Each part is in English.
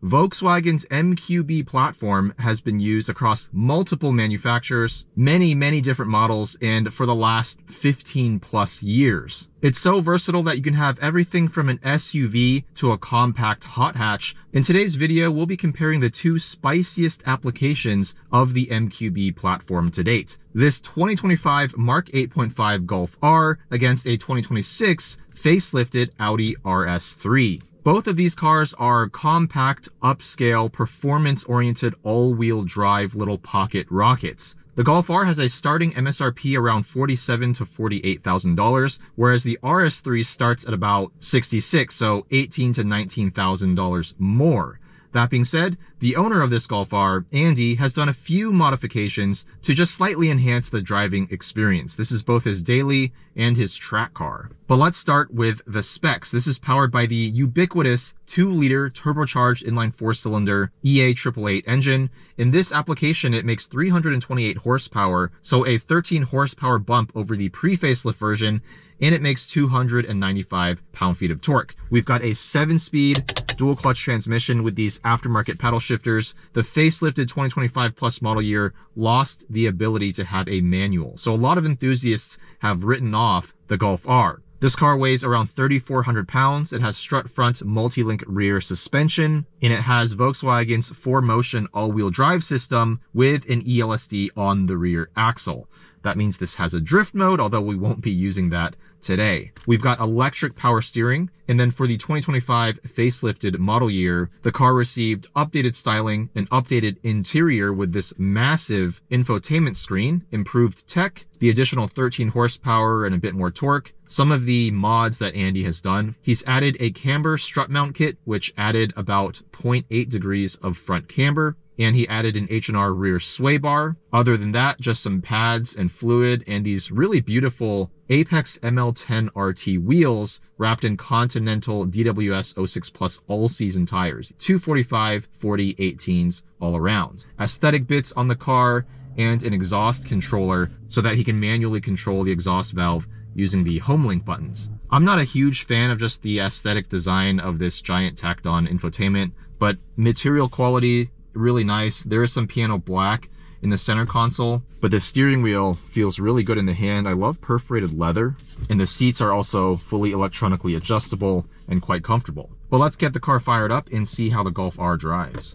Volkswagen's MQB platform has been used across multiple manufacturers, many different models, and for the last 15 plus years. It's so versatile that you can have everything from an SUV to a compact hot hatch. In today's video, we'll be comparing the two spiciest applications of the MQB platform to date. This 2025 Mk8.5 Golf R against a 2026 facelifted Audi RS3. Both of these cars are compact, upscale, performance-oriented, all-wheel drive little pocket rockets. The Golf R has a starting MSRP around $47,000 to $48,000, whereas the RS3 starts at about $66,000, so $18,000 to $19,000 more. That being said, the owner of this Golf R, Andy, has done a few modifications to just slightly enhance the driving experience. This is both his daily and his track car. But let's start with the specs. This is powered by the ubiquitous 2-liter turbocharged inline 4-cylinder EA888 engine. In this application, it makes 328 horsepower, so a 13 horsepower bump over the pre-facelift version, and it makes 295 pound-feet of torque. We've got a 7-speed dual clutch transmission with these aftermarket paddle shifters. The facelifted 2025 plus model year lost the ability to have a manual, so a lot of enthusiasts have written off the Golf R. This car weighs around 3,400 pounds. It has strut front multi-link rear suspension, and it has Volkswagen's 4Motion all-wheel drive system with an ELSD on the rear axle. That means this has a drift mode, although we won't be using that today. We've got electric power steering, and then for the 2025 facelifted model year, the car received updated styling and updated interior with this massive infotainment screen, improved tech, the additional 13 horsepower and a bit more torque. Some of the mods that Andy has done, he's added a camber strut mount kit, which added about 0.8 degrees of front camber, and he added an H&R rear sway bar. Other than that, just some pads and fluid and these really beautiful Apex ML10 RT wheels wrapped in Continental DWS 06 Plus all-season tires, 245 40 18s all around. Aesthetic bits on the car and an exhaust controller so that he can manually control the exhaust valve using the home link buttons. I'm not a huge fan of just the aesthetic design of this giant tacked on infotainment, but material quality, really nice. There is some piano black in the center console, but the steering wheel feels really good in the hand. I love perforated leather, and the seats are also fully electronically adjustable and quite comfortable. But let's get the car fired up and see how the Golf R drives.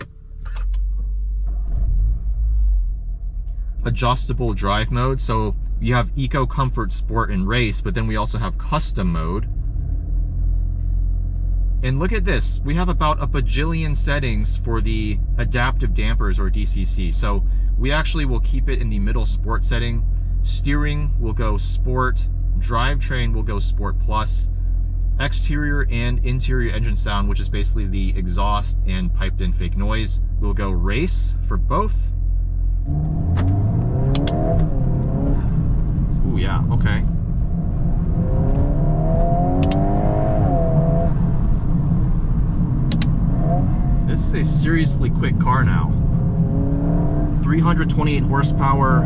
Adjustable drive mode, so you have Eco, Comfort, Sport, and Race, but then we also have Custom mode. And look at this, we have about a bajillion settings for the adaptive dampers or DCC. So we actually will keep it in the middle sport setting. Steering will go sport, drivetrain will go sport plus, exterior and interior engine sound, which is basically the exhaust and piped in fake noise, will go race for both. Ooh, yeah, okay. This is a seriously quick car now. 328 horsepower,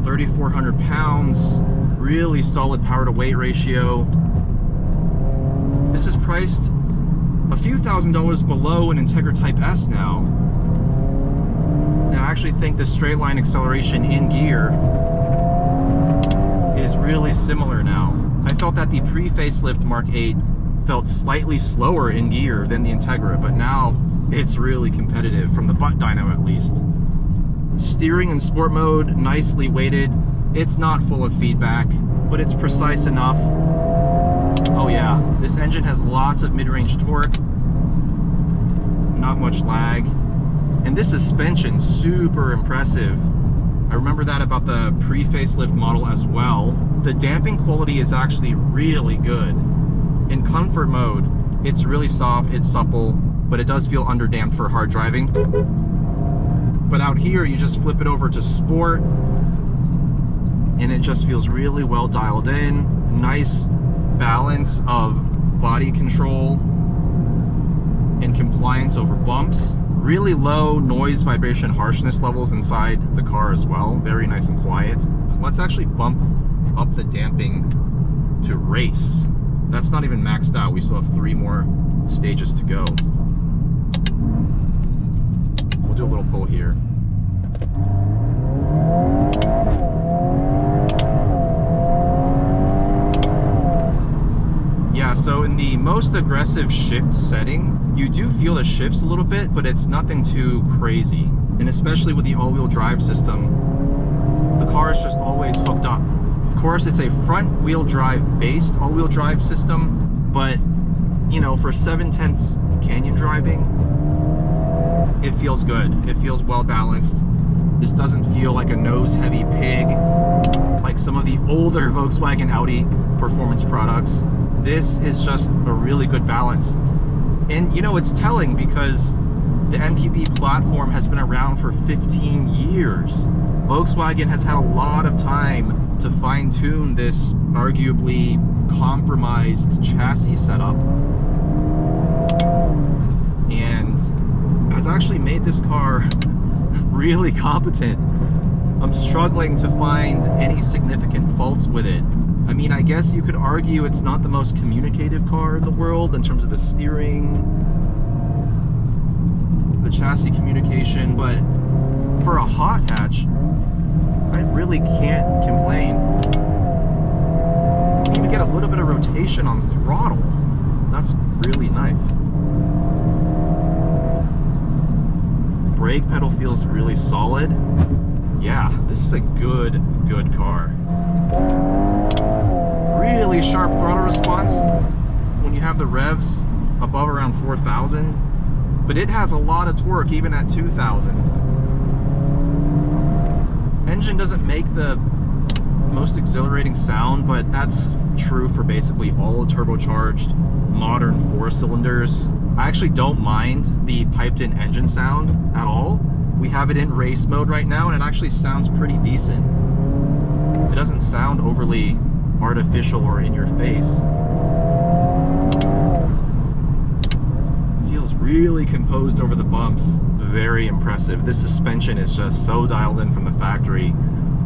3,400 pounds, really solid power to weight ratio. This is priced a few $1,000s below an Integra Type S now. Now I actually think the straight line acceleration in gear is really similar now. I felt that the pre-facelift Mark 8 felt slightly slower in gear than the Integra, but now it's really competitive from the butt dyno at least. Steering in sport mode, nicely weighted. It's not full of feedback, but it's precise enough. Oh yeah, this engine has lots of mid-range torque, not much lag, and this suspension, super impressive. I remember that about the pre-facelift model as well. The damping quality is actually really good. In comfort mode, it's really soft, it's supple, but it does feel underdamped for hard driving. But out here, you just flip it over to sport, and it just feels really well dialed in. Nice balance of body control and compliance over bumps. Really low noise, vibration, harshness levels inside the car as well. Very nice and quiet. Let's actually bump up the damping to race. That's not even maxed out. We still have 3 more stages to go. aggressive shift setting, you do feel the shifts a little bit, but it's nothing too crazy. And especially with the all-wheel drive system, the car is just always hooked up. Of course, it's a front-wheel drive based all-wheel drive system, but you know, for 7/10 canyon driving, it feels good. It feels well balanced. This doesn't feel like a nose-heavy pig like some of the older Volkswagen Audi performance products. This is just a really good balance. And you know, it's telling because the MQB platform has been around for 15 years. Volkswagen has had a lot of time to fine-tune this arguably compromised chassis setup, and has actually made this car really competent. I'm struggling to find any significant faults with it. I mean, I guess you could argue it's not the most communicative car in the world in terms of the steering, the chassis communication, but for a hot hatch, I really can't complain. You even get a little bit of rotation on throttle. That's really nice. Brake pedal feels really solid. Yeah, this is a good car. Really sharp throttle response when you have the revs above around 4,000, but it has a lot of torque even at 2,000. Engine doesn't make the most exhilarating sound, but that's true for basically all turbocharged modern 4-cylinders. I actually don't mind the piped-in engine sound at all. We have it in race mode right now, and it actually sounds pretty decent. It doesn't sound overly artificial or in your face. Feels really composed over the bumps. Very impressive. This suspension is just so dialed in from the factory.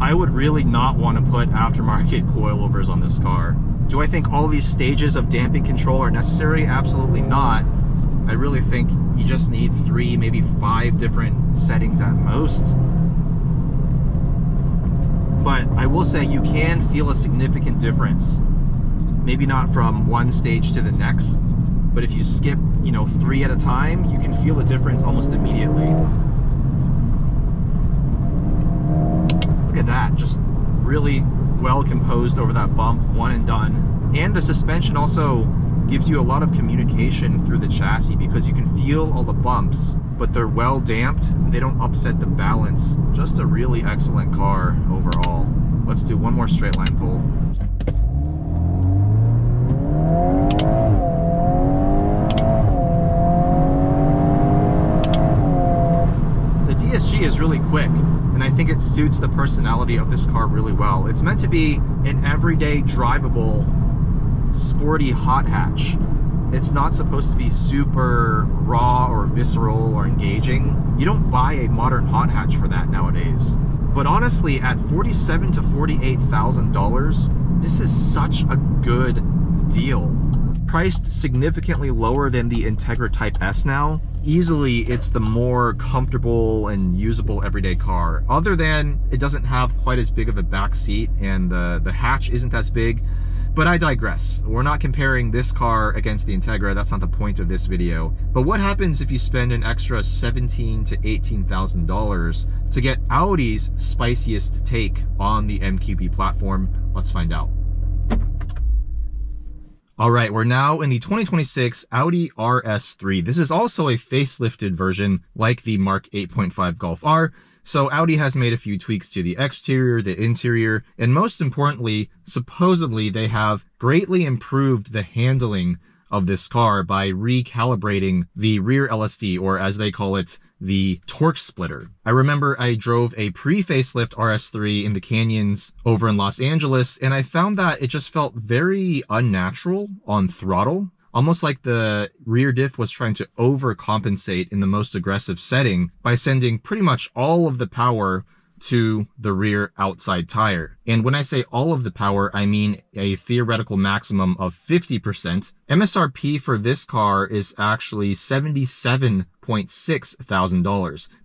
I would really not want to put aftermarket coilovers on this car. Do I think all these stages of damping control are necessary? Absolutely not. I really think you just need 3, maybe 5 different settings at most. But I will say you can feel a significant difference. Maybe not from one stage to the next, but if you skip, you know, 3 at a time, you can feel the difference almost immediately. Look at that, just really well composed over that bump, one and done. And the suspension also gives you a lot of communication through the chassis because you can feel all the bumps, but they're well damped. They don't upset the balance. Just a really excellent car overall. Let's do one more straight line pull. The DSG is really quick, and I think it suits the personality of this car really well. It's meant to be an everyday drivable sporty hot hatch. It's not supposed to be super raw or visceral or engaging. You don't buy a modern hot hatch for that nowadays. But honestly, at $47,000 to $48,000, this is such a good deal. Priced significantly lower than the Integra Type S now. Easily, it's the more comfortable and usable everyday car. Other than it doesn't have quite as big of a back seat and the hatch isn't as big. But I digress. We're not comparing this car against the Integra. That's not the point of this video. But what happens if you spend an extra $17,000 to $18,000 to get Audi's spiciest take on the MQB platform? Let's find out. All right, we're now in the 2026 Audi RS3. This is also a facelifted version like the Mk8.5 Golf R. So Audi has made a few tweaks to the exterior, the interior, and most importantly, supposedly they have greatly improved the handling of this car by recalibrating the rear LSD, or as they call it, the torque splitter. I remember I drove a pre-facelift RS3 in the canyons over in Los Angeles, and I found that it just felt very unnatural on throttle. Almost like the rear diff was trying to overcompensate in the most aggressive setting by sending pretty much all of the power to the rear outside tire. And when I say all of the power, I mean a theoretical maximum of 50%. MSRP for this car is actually $77.6 thousand.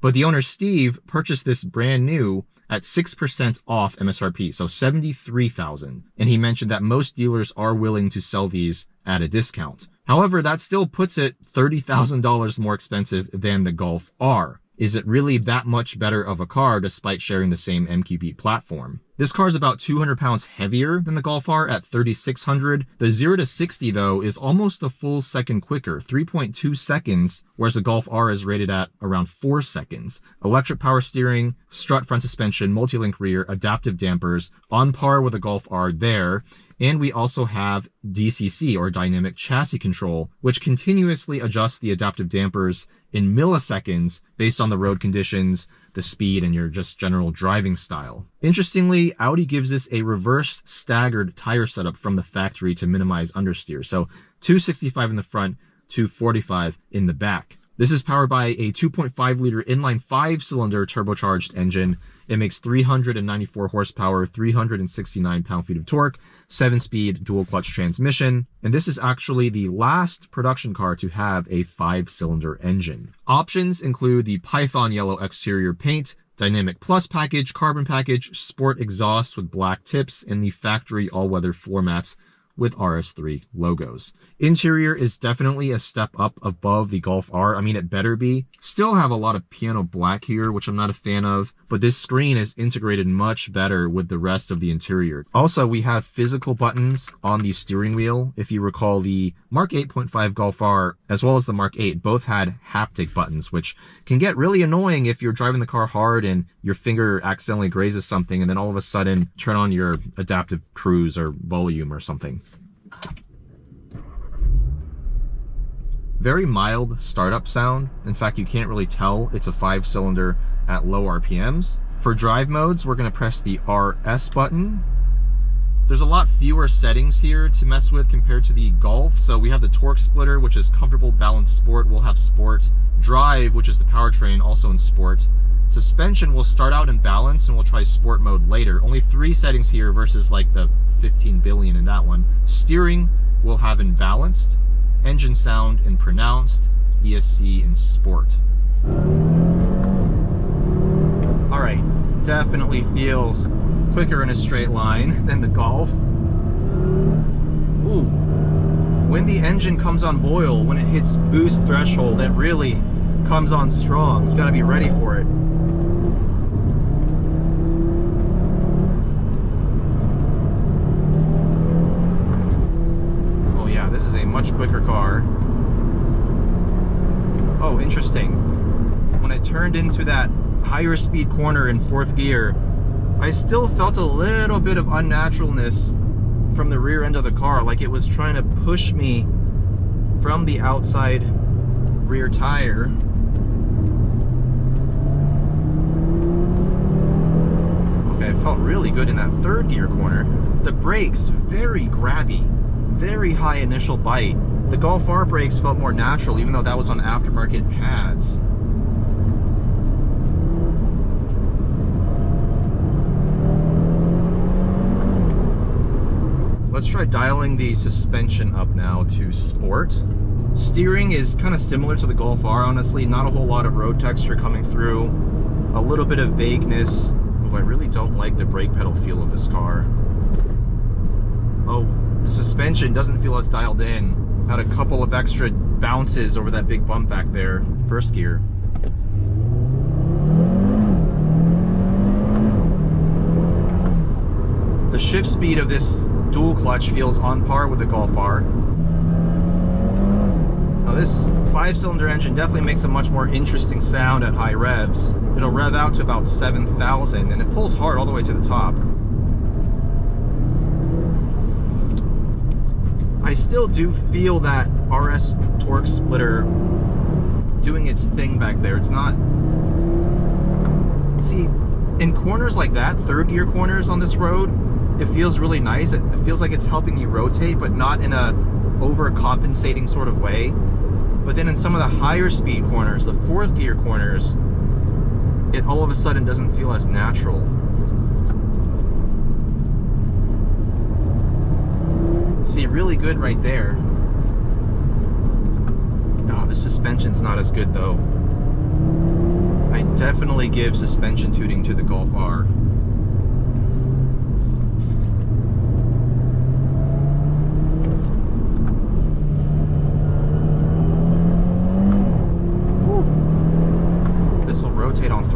But the owner, Steve, purchased this brand new at 6% off MSRP, so $73,000. And he mentioned that most dealers are willing to sell these at a discount. However, that still puts it $30,000 more expensive than the Golf R. Is it really that much better of a car despite sharing the same MQB platform? This car is about 200 pounds heavier than the Golf R at 3,600. The 0 to 60 though is almost a full second quicker, 3.2 seconds, whereas the Golf R is rated at around 4 seconds. Electric power steering, strut front suspension, multi-link rear, adaptive dampers, on par with the Golf R there. And we also have DCC, or dynamic chassis control, which continuously adjusts the adaptive dampers in milliseconds based on the road conditions, the speed, and your just general driving style. Interestingly, Audi gives this a reverse staggered tire setup from the factory to minimize understeer. So 265 in the front, 245 in the back. This is powered by a 2.5 liter inline 5-cylinder turbocharged engine. It makes 394 horsepower, 369 pound-feet of torque, 7-speed dual-clutch transmission, and this is actually the last production car to have a 5-cylinder engine. Options include the Python yellow exterior paint, Dynamic Plus package, carbon package, sport exhaust with black tips, and the factory all-weather floor mats with RS3 logos. Interior is definitely a step up above the Golf R. I mean, it better be. Still have a lot of piano black here, which I'm not a fan of, but this screen is integrated much better with the rest of the interior. Also, we have physical buttons on the steering wheel. If you recall, the Mk8.5 Golf R, as well as the Mark 8, both had haptic buttons, which can get really annoying if you're driving the car hard and your finger accidentally grazes something, and then all of a sudden turn on your adaptive cruise or volume or something. Very mild startup sound. In fact, you can't really tell it's a 5-cylinder at low RPMs. For drive modes, we're going to press the RS button. There's a lot fewer settings here to mess with compared to the Golf. So we have the torque splitter, which is comfortable, balanced, sport. We'll have sport. Drive, which is the powertrain, also in sport. Suspension will start out in balance, and we'll try sport mode later. Only 3 settings here versus like the 15 billion in that one. Steering we'll have in balanced. Engine sound in pronounced, ESC in sport. All right, definitely feels quicker in a straight line than the Golf. Ooh, when the engine comes on boil, when it hits boost threshold, it really comes on strong. You gotta be ready for it. This is a much quicker car. Oh, interesting. When I turned into that higher speed corner in 4th gear, I still felt a little bit of unnaturalness from the rear end of the car, like it was trying to push me from the outside rear tire. Okay, I felt really good in that 3rd gear corner. The brakes, very grabby. Very high initial bite. The Golf R brakes felt more natural, even though that was on aftermarket pads. Let's try dialing the suspension up now to sport. Steering is kind of similar to the Golf R, honestly. Not a whole lot of road texture coming through. A little bit of vagueness. Oh, I really don't like the brake pedal feel of this car. Oh. The suspension doesn't feel as dialed in. Had a couple of extra bounces over that big bump back there. 1st gear. The shift speed of this dual clutch feels on par with the Golf R. Now this 5-cylinder engine definitely makes a much more interesting sound at high revs. It'll rev out to about 7,000 and it pulls hard all the way to the top. I still do feel that RS torque splitter doing its thing back there. It's not... See, in corners like that, 3rd gear corners on this road, it feels really nice. It feels like it's helping you rotate, but not in a overcompensating sort of way. But then in some of the higher speed corners, the 4th gear corners, it all of a sudden doesn't feel as natural. See, really good right there. Oh, the suspension's not as good though. I definitely give suspension tuning to the Golf R.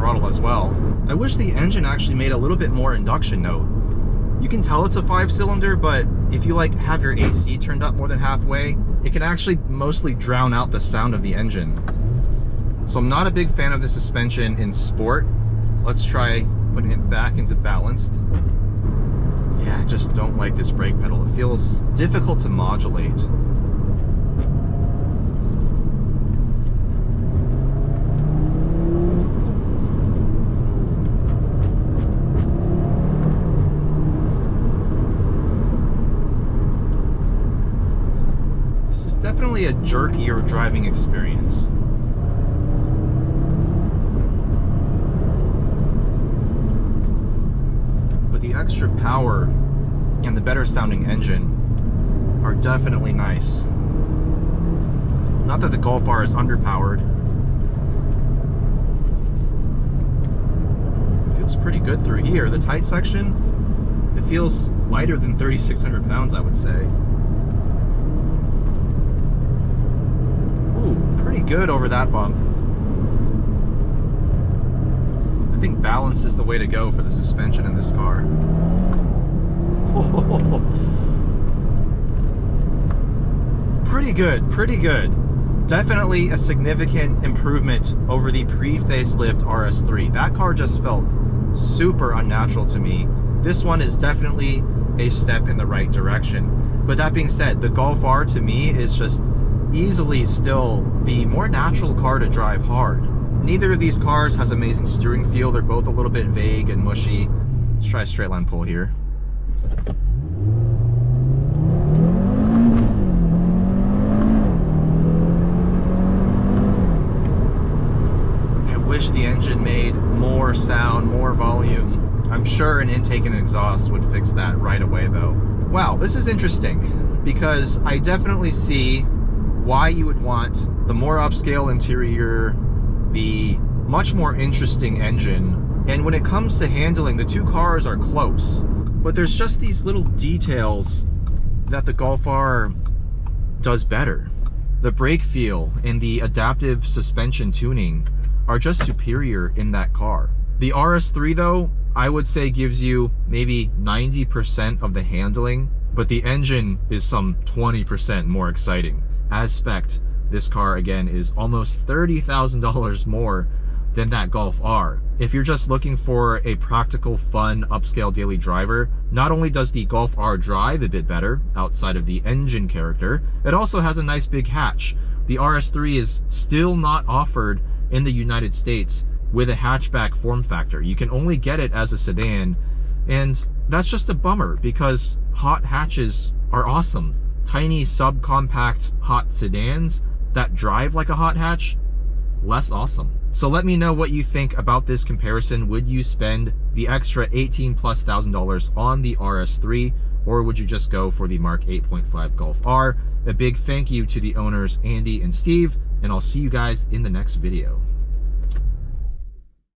throttle as well. I wish the engine actually made a little bit more induction note. You can tell it's a 5-cylinder, but if you like have your AC turned up more than halfway, it can actually mostly drown out the sound of the engine. So I'm not a big fan of the suspension in sport. Let's try putting it back into balanced. Yeah, I just don't like this brake pedal. It feels difficult to modulate. This is definitely a jerkier driving experience. The extra power and the better sounding engine are definitely nice. Not that the Golf R is underpowered. It feels pretty good through here. The tight section, it feels lighter than 3,600 pounds, I would say. Ooh, pretty good over that bump. I think balance is the way to go for the suspension in this car. Pretty good, pretty good. Definitely a significant improvement over the pre-facelift RS3. That car just felt super unnatural to me. This one is definitely a step in the right direction. But that being said, the Golf R to me is just easily still the more natural car to drive hard. Neither of these cars has amazing steering feel. They're both a little bit vague and mushy. Let's try a straight line pull here. I wish the engine made more sound, more volume. I'm sure an intake and exhaust would fix that right away though. Wow, this is interesting because I definitely see why you would want the more upscale interior, the much more interesting engine, and when it comes to handling, the two cars are close, but there's just these little details that the Golf R does better. The brake feel and the adaptive suspension tuning are just superior in that car. The RS3 though, I would say gives you maybe 90% of the handling, but the engine is some 20% more exciting. As spec'd, this car, again, is almost $30,000 more than that Golf R. If you're just looking for a practical, fun, upscale daily driver, not only does the Golf R drive a bit better, outside of the engine character, it also has a nice big hatch. The RS3 is still not offered in the United States with a hatchback form factor. You can only get it as a sedan, and that's just a bummer because hot hatches are awesome. Tiny, subcompact, hot sedans that drive like a hot hatch, less awesome. So let me know what you think about this comparison. Would you spend the extra $18,000+ on the RS3, or would you just go for the Mk8.5 Golf R? A big thank you to the owners, Andy and Steve, and I'll see you guys in the next video.